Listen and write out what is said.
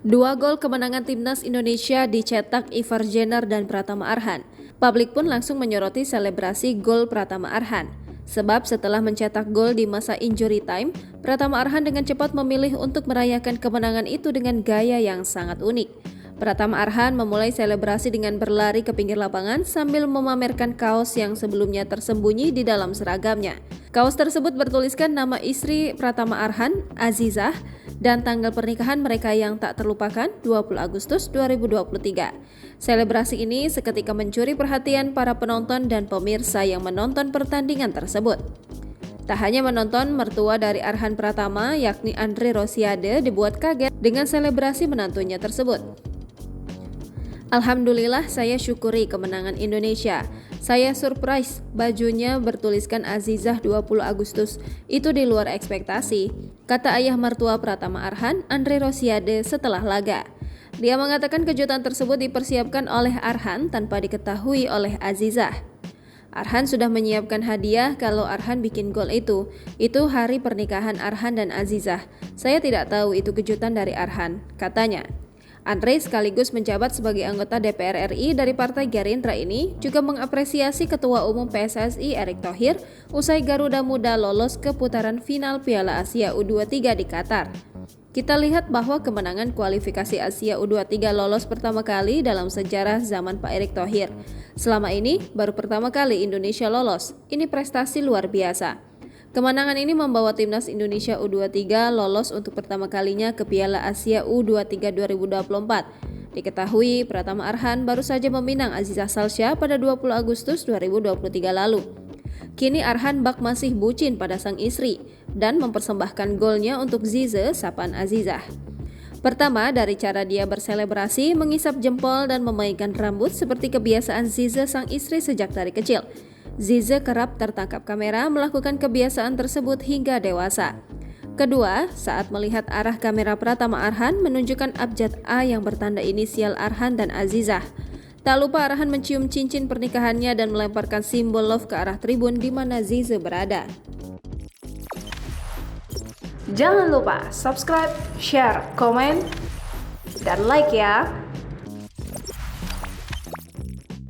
Dua gol kemenangan timnas Indonesia dicetak Ivar Jenner dan Pratama Arhan. Publik pun langsung menyoroti selebrasi gol Pratama Arhan. Sebab setelah mencetak gol di masa injury time, Pratama Arhan dengan cepat memilih untuk merayakan kemenangan itu dengan gaya yang sangat unik. Pratama Arhan memulai selebrasi dengan berlari ke pinggir lapangan sambil memamerkan kaos yang sebelumnya tersembunyi di dalam seragamnya. Kaos tersebut bertuliskan nama istri Pratama Arhan, Azizah, dan tanggal pernikahan mereka yang tak terlupakan, 20 Agustus 2023. Selebrasi ini seketika mencuri perhatian para penonton dan pemirsa yang menonton pertandingan tersebut. Tak hanya menonton, mertua dari Arhan Pratama, yakni Andre Rosiade, dibuat kaget dengan selebrasi menantunya tersebut. Alhamdulillah, saya syukuri kemenangan Indonesia. Saya surprise, bajunya bertuliskan Azizah 20 Agustus. Itu di luar ekspektasi, kata ayah mertua Pratama Arhan, Andre Rosiade, setelah laga. Dia mengatakan kejutan tersebut dipersiapkan oleh Arhan tanpa diketahui oleh Azizah. Arhan sudah menyiapkan hadiah kalau Arhan bikin gol itu. Itu hari pernikahan Arhan dan Azizah. Saya tidak tahu itu kejutan dari Arhan, katanya. Andre sekaligus menjabat sebagai anggota DPR RI dari Partai Gerindra ini juga mengapresiasi Ketua Umum PSSI Erick Thohir usai Garuda Muda lolos ke putaran final Piala Asia U23 di Qatar. Kita lihat bahwa kemenangan kualifikasi Asia U23 lolos pertama kali dalam sejarah zaman Pak Erick Thohir. Selama ini baru pertama kali Indonesia lolos. Ini prestasi luar biasa. Kemenangan ini membawa timnas Indonesia U23 lolos untuk pertama kalinya ke Piala Asia U23 2024. Diketahui Pratama Arhan baru saja meminang Azizah Salsya pada 20 Agustus 2023 lalu. Kini Arhan bak masih bucin pada sang istri dan mempersembahkan golnya untuk Zize, sapaan Azizah. Pertama, dari cara dia berselebrasi, mengisap jempol dan memainkan rambut seperti kebiasaan Zize sang istri sejak dari kecil. Zize kerap tertangkap kamera melakukan kebiasaan tersebut hingga dewasa. Kedua, saat melihat arah kamera Pratama Arhan menunjukkan abjad A yang bertanda inisial Arhan dan Azizah. Tak lupa Arhan mencium cincin pernikahannya dan melemparkan simbol love ke arah tribun di mana Zize berada. Jangan lupa subscribe, share, komen, dan like ya!